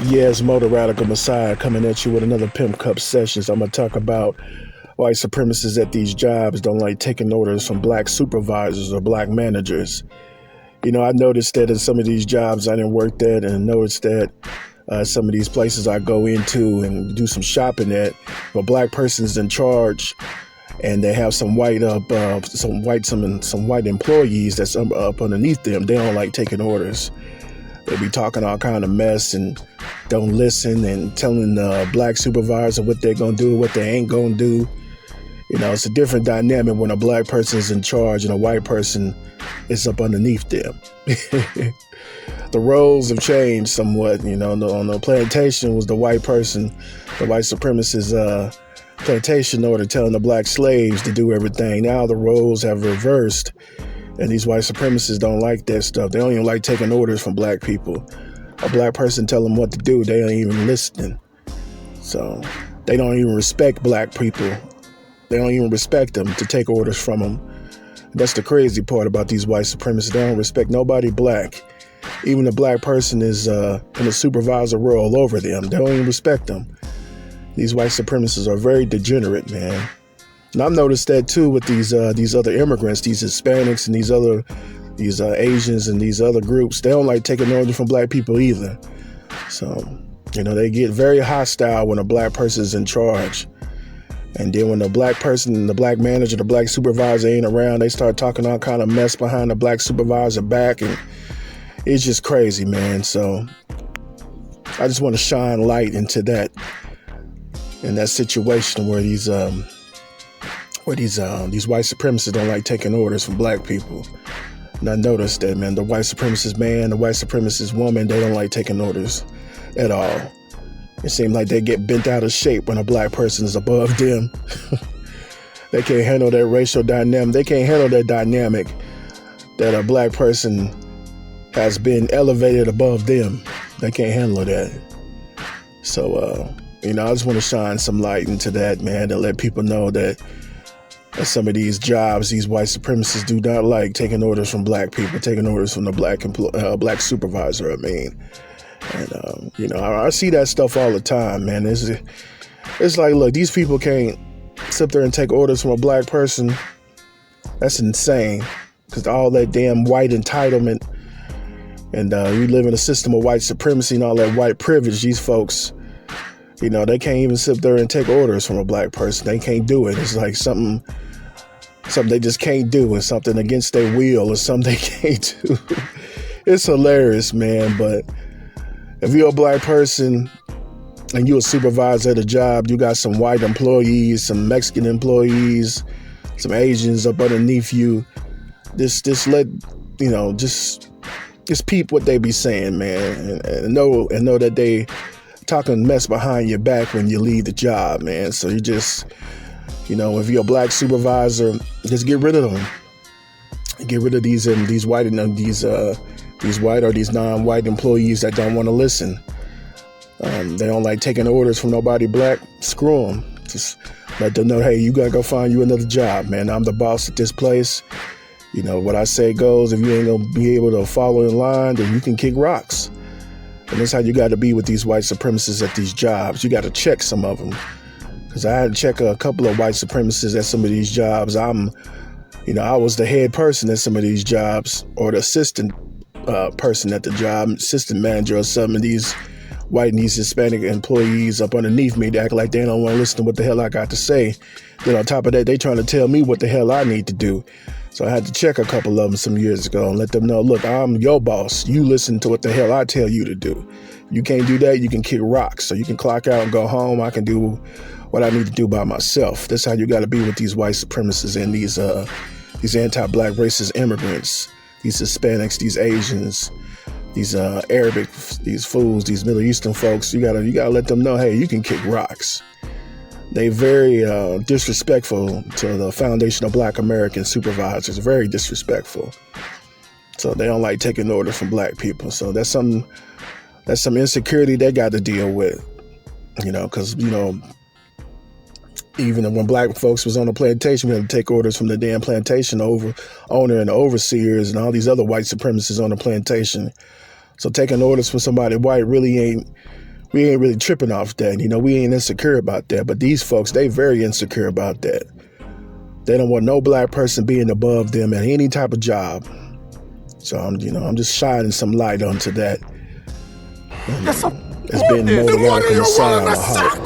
Yes, Motor Radical Messiah coming at you with another Pimp Cup sessions. I'm going to talk about white supremacists at these jobs don't like taking orders from black supervisors or black managers. I noticed that in some of these jobs I didn't work at, and noticed that some of these places I go into and do some shopping at, if a black person is in charge and they have some white employees that's up underneath them, they don't like taking orders. They be talking all kind of mess and don't listen and telling the black supervisor what they're going to do, what they ain't going to do. It's a different dynamic when a black person is in charge and a white person is up underneath them. The roles have changed somewhat. On the plantation was the white person, the white supremacist plantation owner telling the black slaves to do everything. Now the roles have reversed. And these white supremacists don't like that stuff. They don't even like taking orders from black people. A black person tell them what to do, they ain't even listening. So they don't even respect black people. They don't even respect them to take orders from them. That's the crazy part about these white supremacists. They don't respect nobody black. Even the black person is in the supervisor role over them. They don't even respect them. These white supremacists are very degenerate, man. And I've noticed that too with these other immigrants, these Hispanics and these Asians and these other groups. They don't like taking orders from black people either. So, they get very hostile when a black person is in charge. And then when the black person, the black manager, the black supervisor ain't around, they start talking all kind of mess behind the black supervisor back. And it's just crazy, man. So I just want to shine light into that, in that situation where these white supremacists don't like taking orders from black people. And I noticed that, man, the white supremacist man, the white supremacist woman, they don't like taking orders at all. It seems like they get bent out of shape when a black person is above them. They can't handle that racial dynamic. They can't handle that dynamic that a black person has been elevated above them. They can't handle that. So, I just want to shine some light into that, man, to let people know that some of these jobs, these white supremacists do not like taking orders from black people, taking orders from the black supervisor, And, I see that stuff all the time, man. It's like, look, these people can't sit there and take orders from a black person. That's insane. Because all that damn white entitlement and we live in a system of white supremacy and all that white privilege, these folks, they can't even sit there and take orders from a black person. They can't do it. It's like something they just can't do. It's something against their will or something they can't do. It's hilarious, man. But if you're a black person and you're a supervisor at a job, you got some white employees, some Mexican employees, some Asians up underneath you, just peep what they be saying, man, and know that they talking mess behind your back when you leave the job, man. So you just, if you're a black supervisor, just get rid of them. Get rid of these white and these white or these non-white employees that don't want to listen. They don't like taking orders from nobody black. Screw them. Just let them know, hey, you gotta go find you another job, man. I'm the boss at this place. What I say goes. If you ain't gonna be able to follow in line, then you can kick rocks. And that's how you got to be with these white supremacists at these jobs. You got to check some of them. Because I had to check a couple of white supremacists at some of these jobs. I was the head person at some of these jobs, or the assistant person at the job, assistant manager, or some of these white and these Hispanic employees up underneath me. They act like they don't want to listen to what the hell I got to say. Then on top of that, they trying to tell me what the hell I need to do. So I had to check a couple of them some years ago and let them know, look, I'm your boss. You listen to what the hell I tell you to do. You can't do that. You can kick rocks. So you can clock out and go home. I can do what I need to do by myself. That's how you got to be with these white supremacists and these anti-black racist immigrants, these Hispanics, these Asians, these Arabic, these fools, these Middle Eastern folks. You gotta let them know, hey, you can kick rocks. They very disrespectful to the foundation of black American supervisors, very disrespectful. So they don't like taking orders from black people. So that's some insecurity they got to deal with, because, even when black folks was on the plantation, we had to take orders from the damn plantation owner and the overseers and all these other white supremacists on the plantation. So taking orders from somebody white really ain't we ain't really tripping off that. You know, we ain't insecure about that. But these folks, they very insecure about that. They don't want no black person being above them at any type of job. So I'm just shining some light onto that. It's been more than welcome to say on my heart.